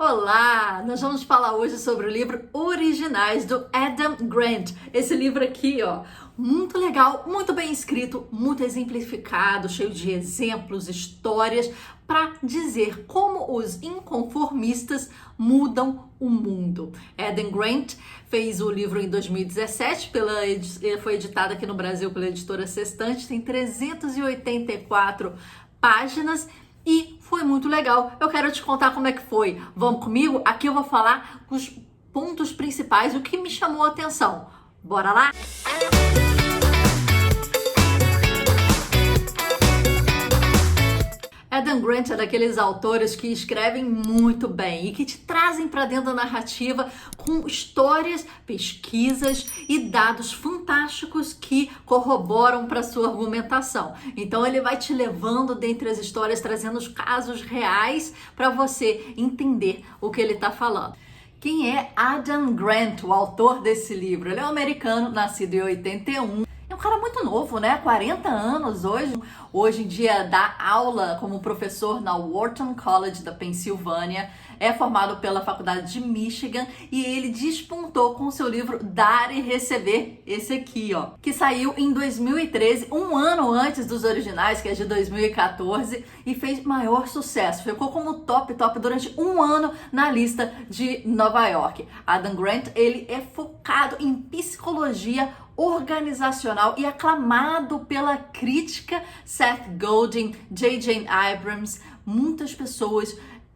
Olá! Nós vamos falar hoje sobre o livro Originais do Adam Grant. Esse livro aqui, ó, muito legal, muito bem escrito, muito exemplificado, cheio de exemplos, histórias para dizer como os inconformistas mudam o mundo. Adam Grant fez o livro em 2017, foi editado aqui no Brasil pela editora Sextante, tem 384 páginas. E foi muito legal. Eu quero te contar como é que foi. Vamos comigo? Aqui eu vou falar os pontos principais, o que me chamou a atenção. Bora lá? Adam Grant é daqueles autores que escrevem muito bem e que te trazem para dentro da narrativa com histórias, pesquisas e dados fantásticos que corroboram para sua argumentação. Então ele vai te levando dentre as histórias, trazendo os casos reais para você entender o que ele está falando. Quem é Adam Grant, o autor desse livro? Ele é um americano, nascido em 81. É um cara muito novo, né? 40 anos hoje. Hoje em dia dá aula como professor na Wharton College da Pensilvânia. É formado pela Faculdade de Michigan e ele despontou com seu livro Dar e Receber, esse aqui, ó, que saiu em 2013, um ano antes dos originais, que é de 2014, e fez maior sucesso. Ficou como top durante um ano na lista de Nova York. Adam Grant, ele é focado em psicologia organizacional e aclamado pela crítica. Seth Godin, J.J. Abrams, muitas pessoas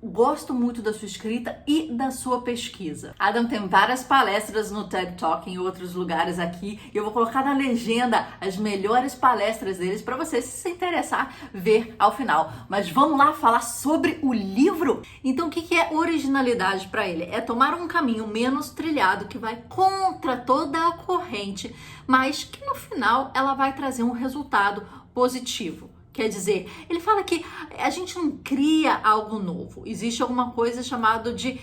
gostam muito da sua escrita e da sua pesquisa. Adam tem várias palestras no TED Talk, em outros lugares aqui, e eu vou colocar na legenda as melhores palestras deles para você, se interessar, ver ao final. Mas vamos lá falar sobre o livro? Então, o que é originalidade para ele? É tomar um caminho menos trilhado, que vai contra toda a corrente, mas que no final ela vai trazer um resultado positivo. Quer dizer, ele fala que a gente não cria algo novo. Existe alguma coisa chamada de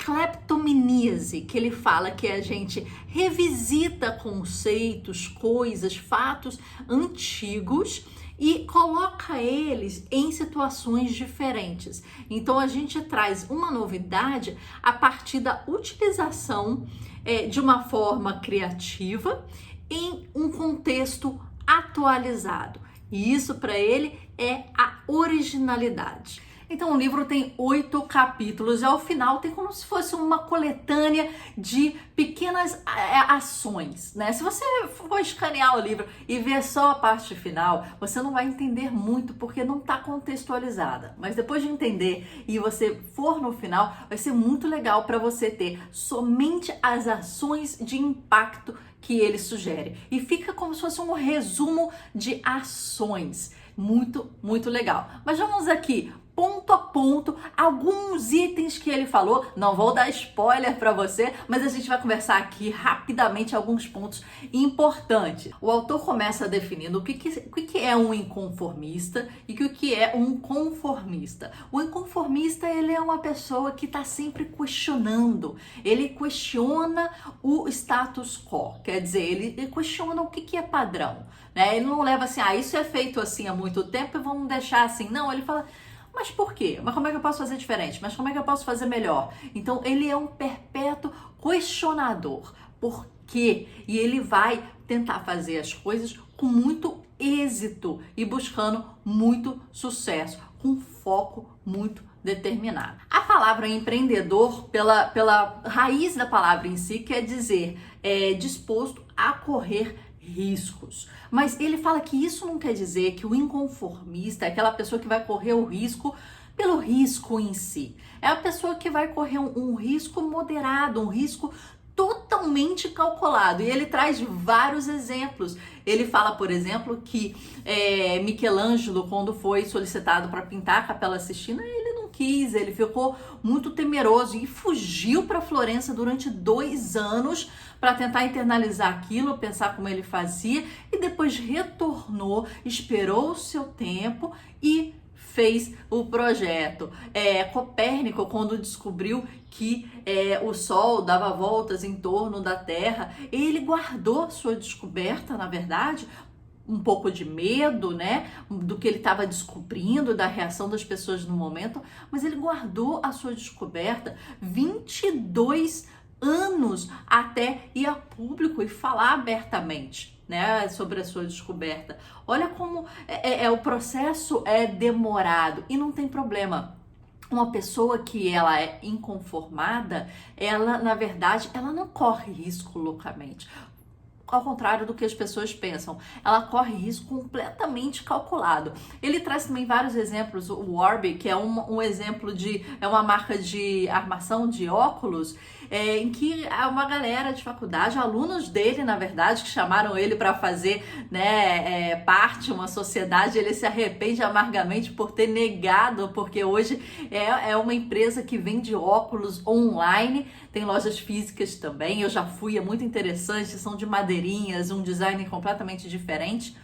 cleptomaníase, que ele fala que a gente revisita conceitos, coisas, fatos antigos e coloca eles em situações diferentes. Então a gente traz uma novidade a partir da utilização de uma forma criativa em um contexto atualizado. E isso para ele é a originalidade. Então o livro tem 8 capítulos e ao final tem como se fosse uma coletânea de pequenas ações, né? Se você for escanear o livro e ver só a parte final, você não vai entender muito porque não está contextualizada. Mas depois de entender e você for no final, vai ser muito legal para você ter somente as ações de impacto que ele sugere. E fica como se fosse um resumo de ações. Muito, muito legal. Mas vamos aqui, ponto a ponto, alguns itens que ele falou. Não vou dar spoiler para você, mas a gente vai conversar aqui rapidamente alguns pontos importantes. O autor começa definindo o que é um inconformista e o que é um conformista. O inconformista, ele é uma pessoa que está sempre questionando. Ele questiona o status quo, quer dizer, ele questiona o que é padrão, né? Ele não leva assim, isso é feito assim há muito tempo e vamos deixar assim. Não, ele fala, mas por quê? Mas como é que eu posso fazer diferente? Mas como é que eu posso fazer melhor? Então, ele é um perpétuo questionador. Por quê? E ele vai tentar fazer as coisas com muito êxito e buscando muito sucesso, com foco muito determinado. A palavra empreendedor, pela raiz da palavra em si, quer dizer disposto a correr riscos. Mas ele fala que isso não quer dizer que o inconformista é aquela pessoa que vai correr o risco pelo risco em si. É a pessoa que vai correr um risco moderado, um risco totalmente calculado. E ele traz vários exemplos. Ele fala, por exemplo, que Michelangelo, quando foi solicitado para pintar a Capela Sistina, ele não quis, ele ficou muito temeroso e fugiu para Florença durante 2 anos para tentar internalizar aquilo, pensar como ele fazia, e depois retornou, esperou o seu tempo e fez o projeto. Copérnico, quando descobriu que o Sol dava voltas em torno da Terra, ele guardou sua descoberta, na verdade, um pouco de medo, né, do que ele estava descobrindo, da reação das pessoas no momento, mas ele guardou a sua descoberta 22 anos até ir a público e falar abertamente, né, sobre a sua descoberta. Olha como o processo é demorado e não tem problema. Uma pessoa que ela é inconformada, ela, na verdade, ela não corre risco loucamente. Ao contrário do que as pessoas pensam, ela corre risco completamente calculado. Ele traz também vários exemplos. O Warby, que é um exemplo é uma marca de armação de óculos, em que uma galera de faculdade, alunos dele, na verdade, que chamaram ele para fazer, né, parte, uma sociedade, ele se arrepende amargamente por ter negado, porque hoje é uma empresa que vende óculos online, tem lojas físicas também, eu já fui, é muito interessante, são de madeirinhas, um design completamente diferente.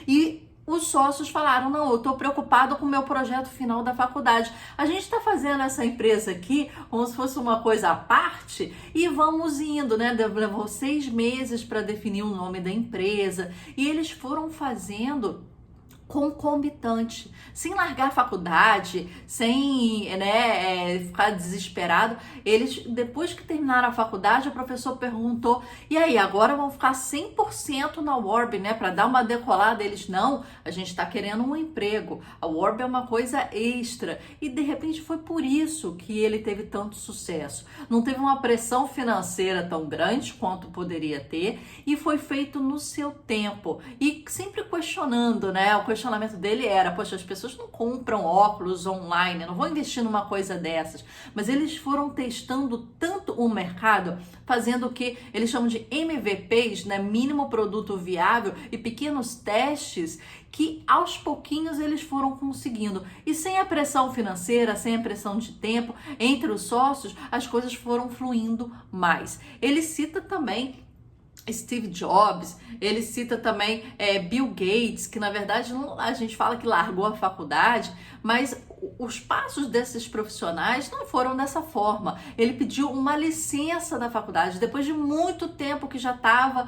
E os sócios falaram, não, eu estou preocupado com o meu projeto final da faculdade. A gente está fazendo essa empresa aqui como se fosse uma coisa à parte e vamos indo, né? Levou 6 meses para definir o nome da empresa e eles foram fazendo concomitante, sem largar a faculdade, sem, né, ficar desesperado. Eles, depois que terminaram a faculdade, o professor perguntou, e aí, agora vão ficar 100% na Warby, né, para dar uma decolada? Eles, não, a gente está querendo um emprego, a Warby é uma coisa extra, e de repente foi por isso que ele teve tanto sucesso. Não teve uma pressão financeira tão grande quanto poderia ter, e foi feito no seu tempo, e sempre questionando, né, o questionamento dele era, poxa, as pessoas não compram óculos online, não vão investir numa coisa dessas, mas eles foram testando tanto o mercado, fazendo o que eles chamam de MVPs, né, mínimo produto viável, e pequenos testes que aos pouquinhos eles foram conseguindo. E sem a pressão financeira, sem a pressão de tempo, entre os sócios, as coisas foram fluindo mais. Ele cita também Steve Jobs, ele cita também Bill Gates, que na verdade a gente fala que largou a faculdade, mas os passos desses profissionais não foram dessa forma. Ele pediu uma licença da faculdade, depois de muito tempo que já estava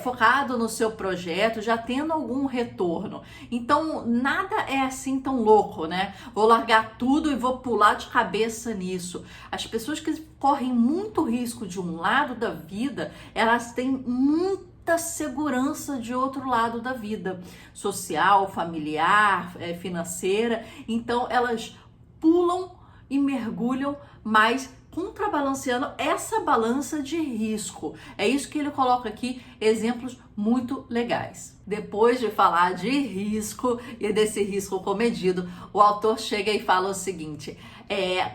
focado no seu projeto, já tendo algum retorno. Então, nada é assim tão louco, né? Vou largar tudo e vou pular de cabeça nisso. As pessoas que correm muito risco de um lado da vida, elas têm muita segurança de outro lado da vida, social, familiar, financeira. Então elas pulam e mergulham, mas contrabalanceando essa balança de risco. É isso que ele coloca aqui, exemplos muito legais. Depois de falar de risco e desse risco comedido, o autor chega e fala o seguinte: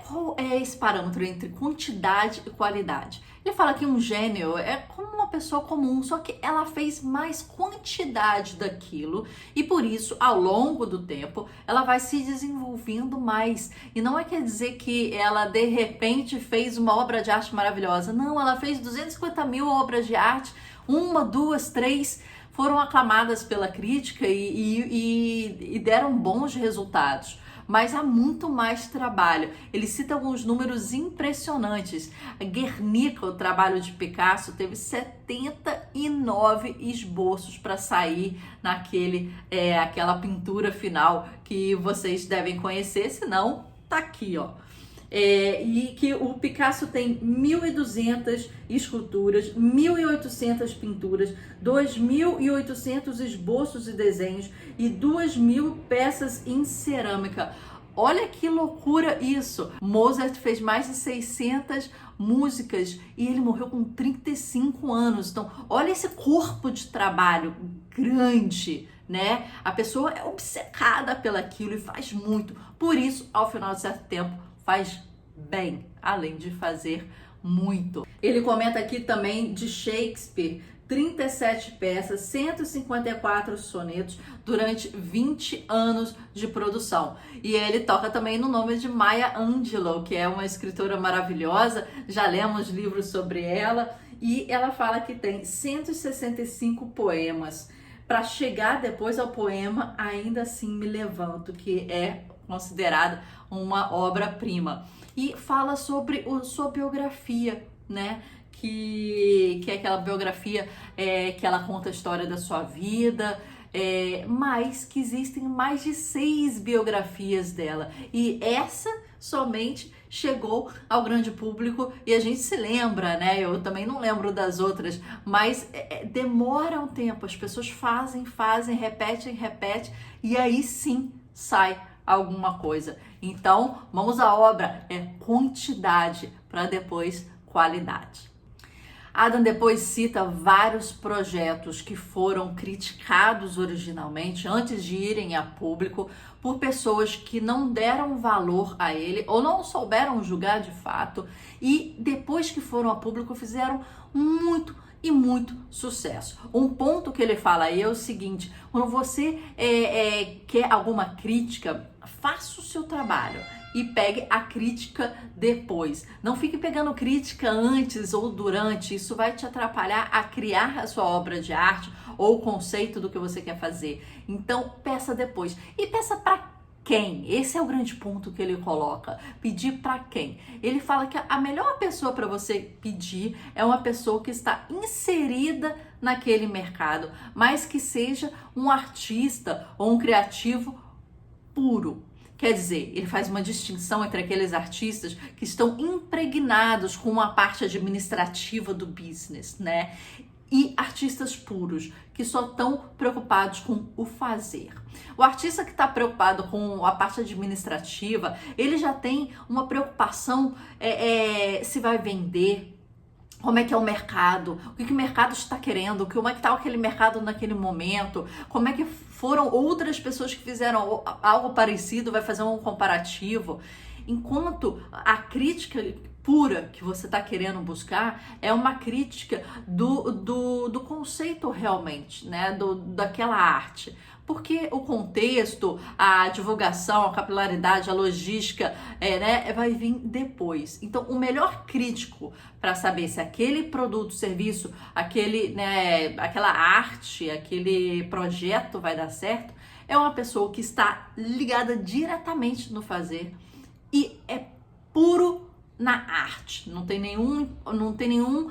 qual é esse parâmetro entre quantidade e qualidade? Ele fala que um gênio é como uma pessoa comum, só que ela fez mais quantidade daquilo e por isso, ao longo do tempo, ela vai se desenvolvendo mais. E não quer dizer que ela, de repente, fez uma obra de arte maravilhosa. Não, ela fez 250 mil obras de arte, 1, 2, 3 foram aclamadas pela crítica e deram bons resultados. Mas há muito mais trabalho. Ele cita alguns números impressionantes. A Guernica, o trabalho de Picasso, teve 79 esboços para sair aquela pintura final que vocês devem conhecer, senão tá aqui, ó. E que o Picasso tem 1.200 esculturas, 1.800 pinturas, 2.800 esboços e desenhos e 2.000 peças em cerâmica. Olha que loucura isso! Mozart fez mais de 600 músicas e ele morreu com 35 anos. Então, olha esse corpo de trabalho grande, né? A pessoa é obcecada pelaquilo e faz muito. Por isso, ao final de certo tempo, faz bem, além de fazer muito. Ele comenta aqui também de Shakespeare, 37 peças, 154 sonetos durante 20 anos de produção. E ele toca também no nome de Maya Angelou, que é uma escritora maravilhosa, já lemos livros sobre ela, e ela fala que tem 165 poemas. Para chegar depois ao poema Ainda Assim Me Levanto, que é considerada uma obra-prima. E fala sobre sua biografia, né? Que é aquela biografia que ela conta a história da sua vida, mas que existem mais de 6 biografias dela. E essa somente chegou ao grande público e a gente se lembra, né? Eu também não lembro das outras, mas demora um tempo. As pessoas fazem, repetem e aí sim sai alguma coisa. Então, mãos à obra, é quantidade para depois qualidade. Adam depois cita vários projetos que foram criticados originalmente, antes de irem a público, por pessoas que não deram valor a ele ou não souberam julgar de fato, e depois que foram a público fizeram muito sucesso. Um ponto que ele fala aí é o seguinte: quando você quer alguma crítica, faça o seu trabalho e pegue a crítica depois. Não fique pegando crítica antes ou durante, isso vai te atrapalhar a criar a sua obra de arte ou o conceito do que você quer fazer. Então, peça depois. E peça para quem? Esse é o grande ponto que ele coloca. Pedir para quem? Ele fala que a melhor pessoa para você pedir é uma pessoa que está inserida naquele mercado, mas que seja um artista ou um criativo puro. Quer dizer, ele faz uma distinção entre aqueles artistas que estão impregnados com a parte administrativa do business, né? E artistas puros, que só estão preocupados com o fazer. O artista que está preocupado com a parte administrativa, ele já tem uma preocupação se vai vender, como é que é o mercado, o que o mercado está querendo, como é que está aquele mercado naquele momento, como é que foram outras pessoas que fizeram algo parecido, vai fazer um comparativo. Enquanto a crítica pura que você está querendo buscar é uma crítica do conceito realmente, né? Daquela arte. Porque o contexto, a divulgação, a capilaridade, a logística, né, vai vir depois. Então, o melhor crítico para saber se aquele produto, serviço, aquela arte, aquele projeto vai dar certo, é uma pessoa que está ligada diretamente no fazer e é puro na arte, não tem nenhum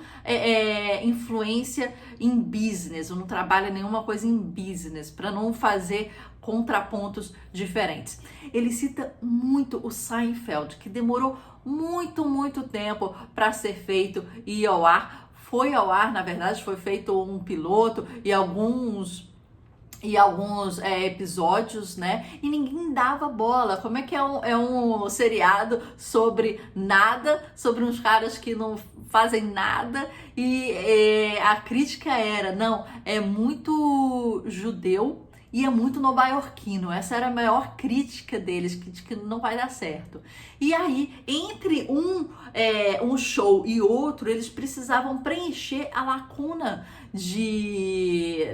influência em business, ou não trabalha nenhuma coisa em business, para não fazer contrapontos diferentes. Ele cita muito o Seinfeld, que demorou muito tempo para ser feito e ir ao ar. Foi ao ar, na verdade, foi feito um piloto e alguns episódios, né? E ninguém dava bola. Como é que é um seriado sobre nada, sobre uns caras que não fazem nada, e a crítica era, não, é muito judeu e é muito novaiorquino. Essa era a maior crítica deles, que não vai dar certo. E aí, entre um show e outro, eles precisavam preencher a lacuna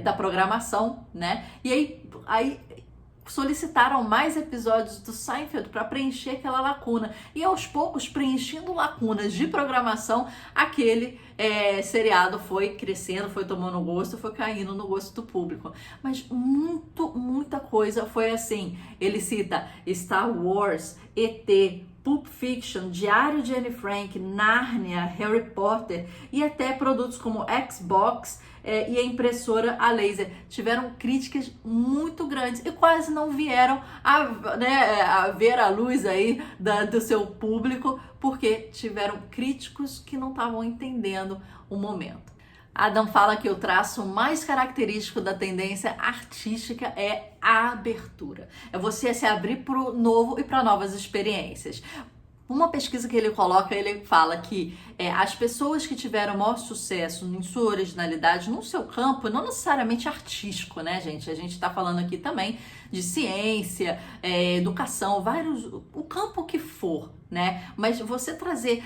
da programação, né? E aí solicitaram mais episódios do Seinfeld para preencher aquela lacuna. E aos poucos, preenchendo lacunas de programação, aquele seriado foi crescendo, foi tomando gosto, foi caindo no gosto do público. Mas muita coisa foi assim. Ele cita Star Wars, ET, Pulp Fiction, Diário de Anne Frank, Nárnia, Harry Potter e até produtos como Xbox e a impressora a laser. Tiveram críticas muito grandes e quase não vieram a ver a luz aí do seu público, porque tiveram críticos que não estavam entendendo o momento. Adam fala que o traço mais característico da tendência artística é a abertura. É você se abrir para o novo e para novas experiências. Uma pesquisa que ele coloca, ele fala que as pessoas que tiveram maior sucesso em sua originalidade, no seu campo, não necessariamente artístico, né, gente? A gente está falando aqui também de ciência, educação, o campo que for, né? Mas você trazer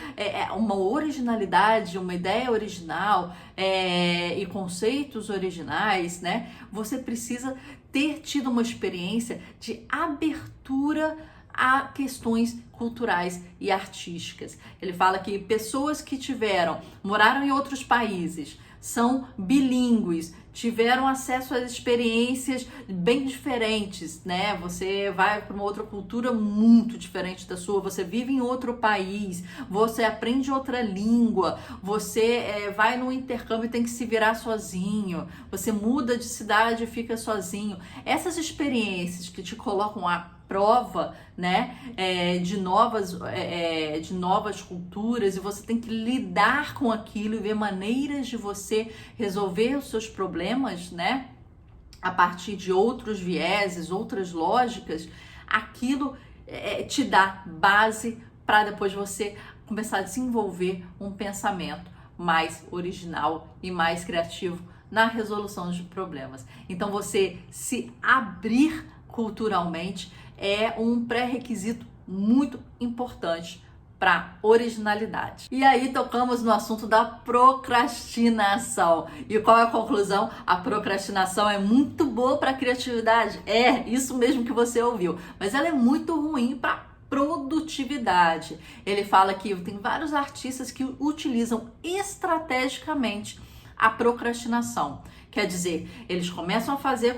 uma originalidade, uma ideia original e conceitos originais, né? Você precisa ter tido uma experiência de abertura a questões culturais e artísticas. Ele fala que pessoas que moraram em outros países, são bilíngues, tiveram acesso a experiências bem diferentes, né? Você vai para uma outra cultura muito diferente da sua, você vive em outro país, você aprende outra língua, você vai num intercâmbio e tem que se virar sozinho, você muda de cidade e fica sozinho. Essas experiências que te colocam à prova, né, de novas culturas, e você tem que lidar com aquilo e ver maneiras de você resolver os seus problemas, né, a partir de outros vieses, outras lógicas. Aquilo te dá base para depois você começar a desenvolver um pensamento mais original e mais criativo na resolução de problemas. Então, você se abrir culturalmente é um pré-requisito muito importante para originalidade. E aí tocamos no assunto da procrastinação. E qual é a conclusão? A procrastinação é muito boa para a criatividade. É isso mesmo que você ouviu. Mas ela é muito ruim para produtividade. Ele fala que tem vários artistas que utilizam estrategicamente a procrastinação. Quer dizer, eles começam a fazer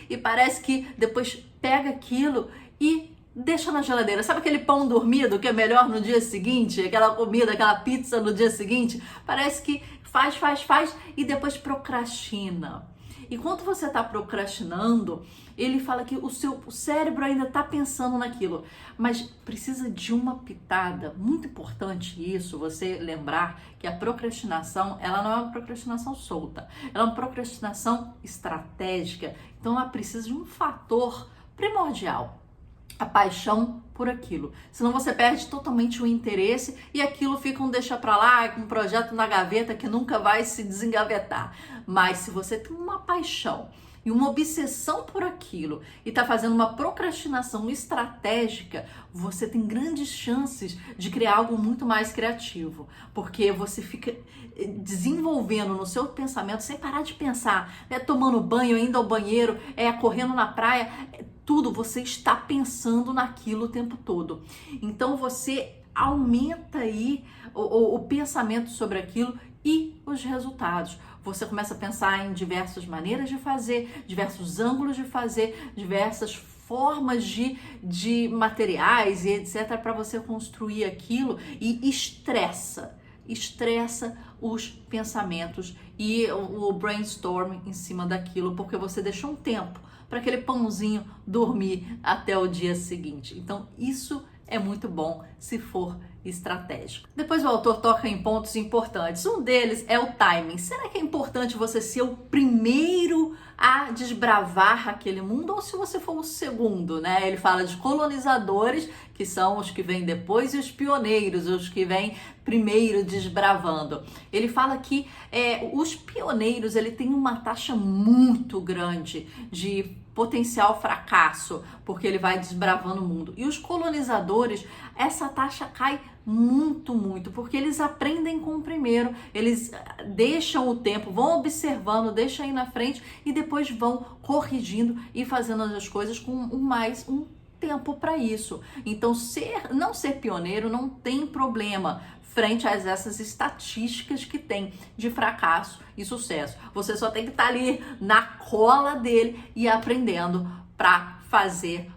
e parece que depois pega aquilo e deixa na geladeira. Sabe aquele pão dormido que é melhor no dia seguinte? Aquela comida, aquela pizza no dia seguinte? Parece que faz e depois procrastina. Enquanto você está procrastinando, ele fala que o seu cérebro ainda está pensando naquilo, mas precisa de uma pitada. Muito importante isso, você lembrar que a procrastinação, ela não é uma procrastinação solta, ela é uma procrastinação estratégica. Então ela precisa de um fator primordial, a paixão por aquilo. Senão você perde totalmente o interesse e aquilo fica um deixa pra lá, um projeto na gaveta que nunca vai se desengavetar. Mas se você tem uma paixão e uma obsessão por aquilo e está fazendo uma procrastinação estratégica, você tem grandes chances de criar algo muito mais criativo, porque você fica desenvolvendo no seu pensamento sem parar de pensar, tomando banho, indo ao banheiro, correndo na praia, tudo, você está pensando naquilo o tempo todo. Então você aumenta aí o pensamento sobre aquilo e os resultados. Você começa a pensar em diversas maneiras de fazer, diversos ângulos de fazer, diversas formas de materiais e etc. para você construir aquilo, e estressa os pensamentos e o brainstorm em cima daquilo, porque você deixou um tempo para aquele pãozinho dormir até o dia seguinte. Então isso é muito bom se for estratégico. Depois o autor toca em pontos importantes. Um deles é o timing. Será que é importante você ser o primeiro a desbravar aquele mundo, ou se você for o segundo, né? Ele fala de colonizadores, que são os que vêm depois, e os pioneiros, os que vêm primeiro desbravando. Ele fala que os pioneiros, ele tem uma taxa muito grande de potencial fracasso, porque ele vai desbravando o mundo. E os colonizadores, essa taxa cai muito, porque eles aprendem com o primeiro, eles deixam o tempo, vão observando, deixam aí na frente e depois vão corrigindo e fazendo as coisas com mais um tempo para isso. Então, não ser pioneiro não tem problema frente a essas estatísticas que tem de fracasso e sucesso. Você só tem que estar ali na cola dele e aprendendo para fazer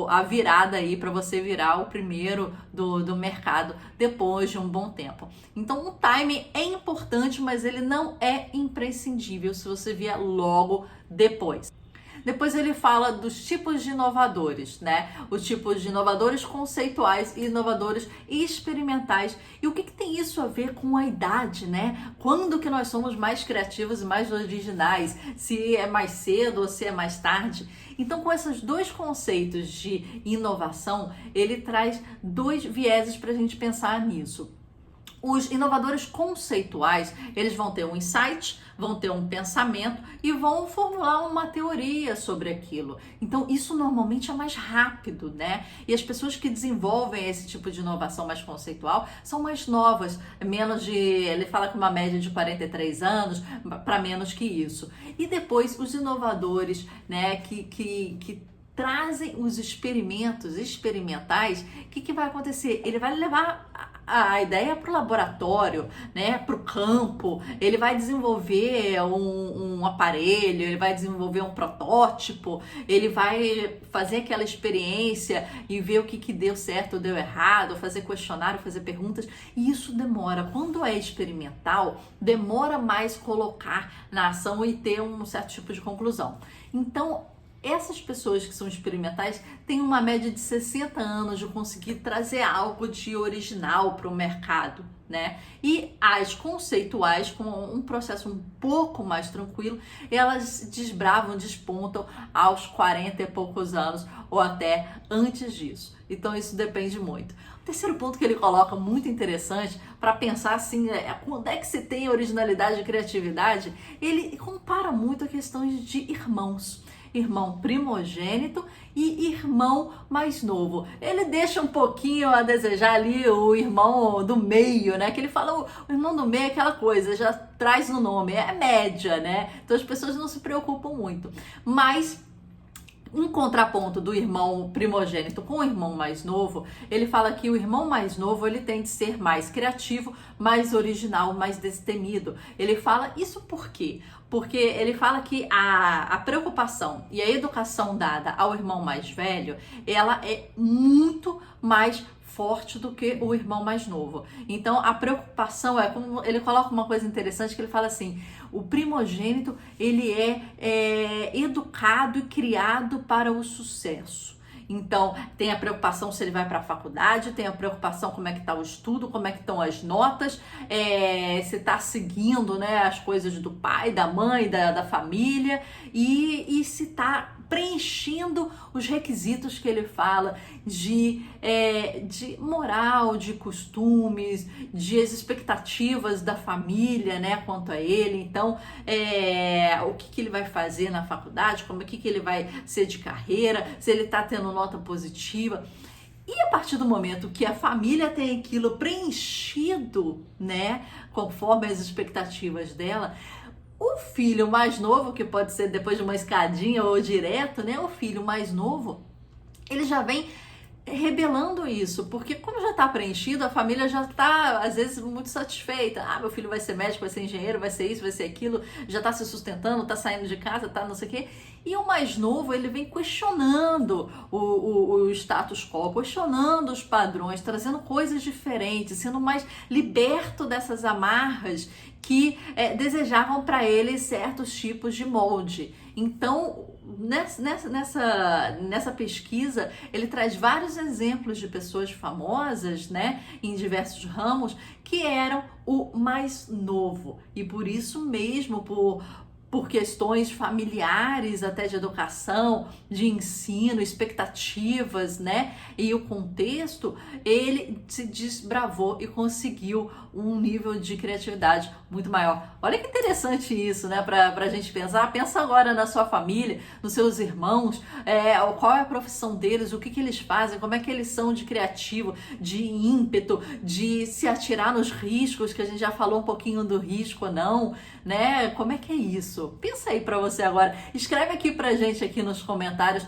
a virada aí, para você virar o primeiro do mercado depois de um bom tempo. Então o time é importante, mas ele não é imprescindível se você vier logo depois. Depois ele fala dos tipos de inovadores, né? Os tipos de inovadores conceituais e inovadores experimentais. E o que tem isso a ver com a idade, né? Quando que nós somos mais criativos e mais originais? Se é mais cedo ou se é mais tarde? Então, com esses dois conceitos de inovação, ele traz dois vieses para a gente pensar nisso. Os inovadores conceituais, eles vão ter um insight, vão ter um pensamento e vão formular uma teoria sobre aquilo. Então, isso normalmente é mais rápido, né? E as pessoas que desenvolvem esse tipo de inovação mais conceitual são mais novas, ele fala que uma média de 43 anos, para menos que isso. E depois, os inovadores, né, que trazem os experimentos experimentais, o que vai acontecer? Ele vai levar A ideia é para o laboratório, né, para o campo. Ele vai desenvolver um aparelho, ele vai desenvolver um protótipo, ele vai fazer aquela experiência e ver o que deu certo ou deu errado, fazer questionário, fazer perguntas. E isso demora. Quando é experimental, demora mais colocar na ação e ter um certo tipo de conclusão. Então, essas pessoas que são experimentais têm uma média de 60 anos de conseguir trazer algo de original para o mercado, né? E as conceituais, com um processo um pouco mais tranquilo, elas desbravam, despontam aos 40 e poucos anos ou até antes disso. Então isso depende muito. O terceiro ponto que ele coloca muito interessante para pensar assim, quando é que você tem originalidade e criatividade, ele compara muito a questões de irmãos. Irmão primogênito e irmão mais novo. Ele deixa um pouquinho a desejar ali o irmão do meio, né? Que ele fala, o irmão do meio é aquela coisa, já traz no nome, é média, né? Então as pessoas não se preocupam muito. Mas um contraponto do irmão primogênito com o irmão mais novo, ele fala que o irmão mais novo ele tem de ser mais criativo, mais original, mais destemido. Ele fala isso por quê? Porque ele fala que a preocupação e a educação dada ao irmão mais velho, ela é muito mais forte do que o irmão mais novo. Então a preocupação é, como ele coloca uma coisa interessante, que ele fala assim, o primogênito ele é educado e criado para o sucesso. Então, tem a preocupação se ele vai para a faculdade, tem a preocupação como é que está o estudo, como é que estão as notas, se está seguindo, né, as coisas do pai, da mãe, da família, e se está preenchendo os requisitos que ele fala de moral, de costumes, de as expectativas da família, né, quanto a ele. Então, o que ele vai fazer na faculdade, como que ele vai ser de carreira, se ele está tendo nota positiva. E a partir do momento que a família tem aquilo preenchido, né, conforme as expectativas dela, o filho mais novo, que pode ser depois de uma escadinha ou direto, né, o filho mais novo, ele já vem rebelando isso, porque como já está preenchido, a família já está, às vezes, muito satisfeita. Ah, meu filho vai ser médico, vai ser engenheiro, vai ser isso, vai ser aquilo, já está se sustentando, está saindo de casa, tá não sei o quê. E o mais novo, ele vem questionando o status quo, questionando os padrões, trazendo coisas diferentes, sendo mais liberto dessas amarras que desejavam para ele certos tipos de molde. Então, nessa pesquisa, ele traz vários exemplos de pessoas famosas, né, em diversos ramos, que eram o mais novo. E por isso mesmo, por questões familiares, até de educação, de ensino, expectativas, né? E o contexto, ele se desbravou e conseguiu um nível de criatividade muito maior. Olha que interessante isso, né? Pra gente pensar. Pensa agora na sua família, nos seus irmãos, qual é a profissão deles, o que eles fazem, como é que eles são de criativo, de ímpeto, de se atirar nos riscos, que a gente já falou um pouquinho do risco ou não, né? Como é que é isso? Pensa aí pra você agora. Escreve aqui pra gente aqui nos comentários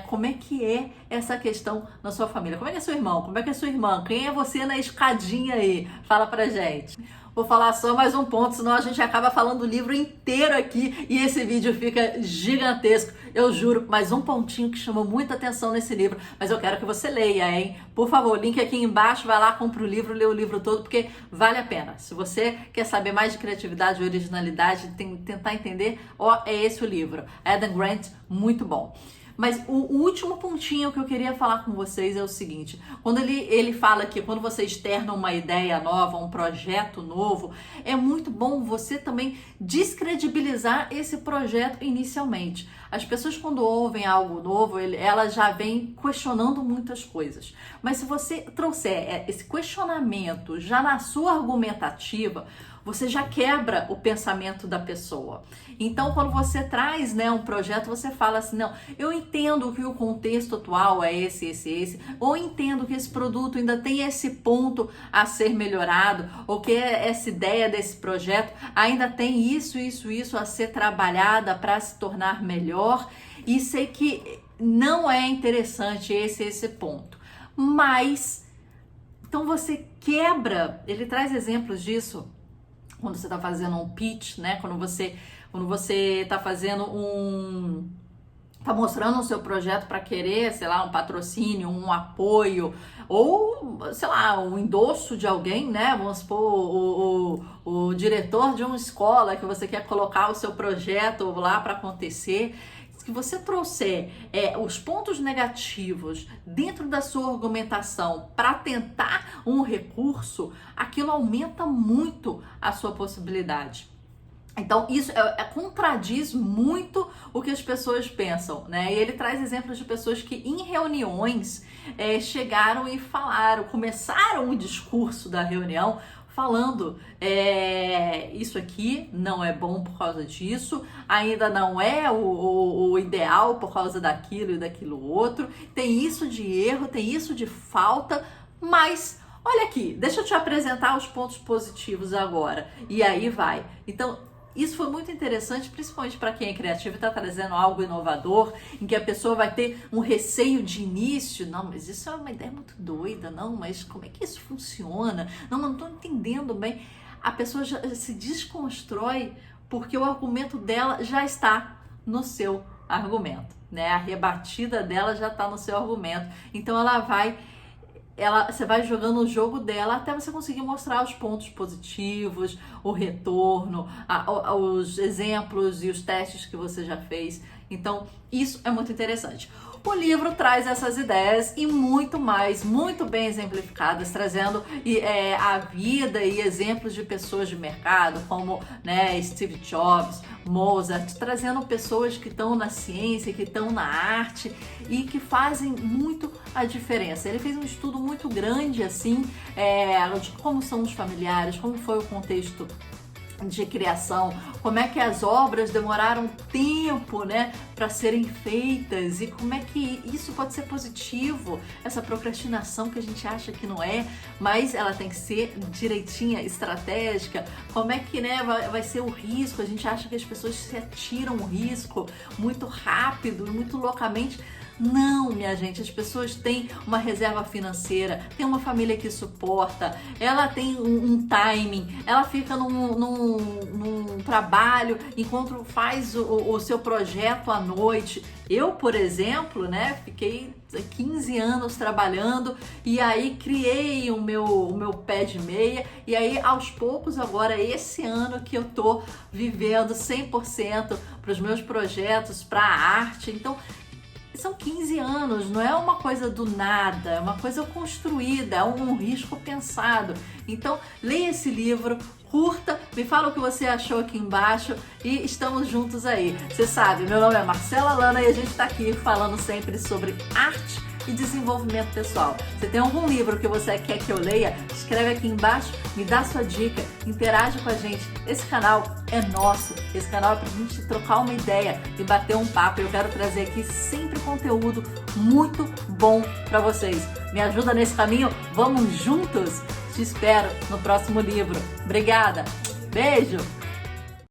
como é que é essa questão na sua família. Como é que é seu irmão? Como é que é sua irmã? Quem é você na escadinha aí? Fala pra gente. Vou falar só mais um ponto, senão a gente acaba falando o livro inteiro aqui e esse vídeo fica gigantesco. Eu juro, mais um pontinho que chamou muita atenção nesse livro, mas eu quero que você leia, hein? Por favor, link aqui embaixo, vai lá, compra o livro, lê o livro todo, porque vale a pena. Se você quer saber mais de criatividade, originalidade, tentar entender, é esse o livro. Adam Grant, muito bom. Mas o último pontinho que eu queria falar com vocês é o seguinte, quando ele fala que quando você externa uma ideia nova, um projeto novo, é muito bom você também descredibilizar esse projeto inicialmente. As pessoas quando ouvem algo novo, elas já vêm questionando muitas coisas. Mas se você trouxer esse questionamento já na sua argumentativa, você já quebra o pensamento da pessoa. Então, quando você traz, né, um projeto, você fala assim, não, eu entendo que o contexto atual é esse, ou entendo que esse produto ainda tem esse ponto a ser melhorado, ou que essa ideia desse projeto ainda tem isso a ser trabalhada para se tornar melhor, e sei que não é interessante esse ponto. Mas Então você quebra, ele traz exemplos disso quando você está fazendo um pitch, né? Quando você está fazendo tá mostrando o seu projeto para querer, sei lá, um patrocínio, um apoio, ou, sei lá, um endosso de alguém, né? Vamos supor, o diretor de uma escola que você quer colocar o seu projeto lá para acontecer. Se você trouxer os pontos negativos dentro da sua argumentação para tentar um recurso, aquilo aumenta muito a sua possibilidade. Então, isso contradiz muito o que as pessoas pensam, né? E ele traz exemplos de pessoas que em reuniões chegaram e falaram, começaram o discurso da reunião falando, isso aqui não é bom por causa disso, ainda não é o ideal por causa daquilo e daquilo outro, tem isso de erro, tem isso de falta, mas olha aqui, deixa eu te apresentar os pontos positivos agora. E aí vai. Então, isso foi muito interessante, principalmente para quem é criativo e está trazendo algo inovador, em que a pessoa vai ter um receio de início. Não, mas isso é uma ideia muito doida. Não, mas como é que isso funciona? Não estou entendendo bem. A pessoa já se desconstrói porque o argumento dela já está no seu argumento, né? A rebatida dela já está no seu argumento. Então você vai jogando o jogo dela até você conseguir mostrar os pontos positivos, o retorno, os exemplos e os testes que você já fez. Então, isso é muito interessante. O livro traz essas ideias e muito mais, muito bem exemplificadas, trazendo a vida e exemplos de pessoas de mercado, como, né, Steve Jobs, Mozart, trazendo pessoas que estão na ciência, que estão na arte e que fazem muito a diferença. Ele fez um estudo muito grande, assim, de como são os familiares, como foi o contexto de criação, como é que as obras demoraram tempo, né, para serem feitas e como é que isso pode ser positivo, essa procrastinação que a gente acha que não é, mas ela tem que ser direitinha, estratégica, como é que, né, vai ser o risco, a gente acha que as pessoas se atiram o risco muito rápido, muito loucamente. Não, minha gente, as pessoas têm uma reserva financeira, tem uma família que suporta, ela tem um timing, ela fica num trabalho enquanto faz o seu projeto à noite. Eu, por exemplo, né, fiquei 15 anos trabalhando e aí criei o meu pé de meia e aí aos poucos agora esse ano que eu tô vivendo 100% para os meus projetos, para a arte. Então, são 15 anos, não é uma coisa do nada, é uma coisa construída, é um risco pensado. Então, leia esse livro, curta, me fala o que você achou aqui embaixo e estamos juntos aí. Você sabe, meu nome é Marcela Lana e a gente está aqui falando sempre sobre arte e desenvolvimento pessoal. Se tem algum livro que você quer que eu leia, escreve aqui embaixo, me dá sua dica, interage com a gente. Esse canal é nosso, esse canal é pra gente trocar uma ideia e bater um papo. Eu quero trazer aqui sempre conteúdo muito bom para vocês. Me ajuda nesse caminho? Vamos juntos? Te espero no próximo livro. Obrigada, beijo!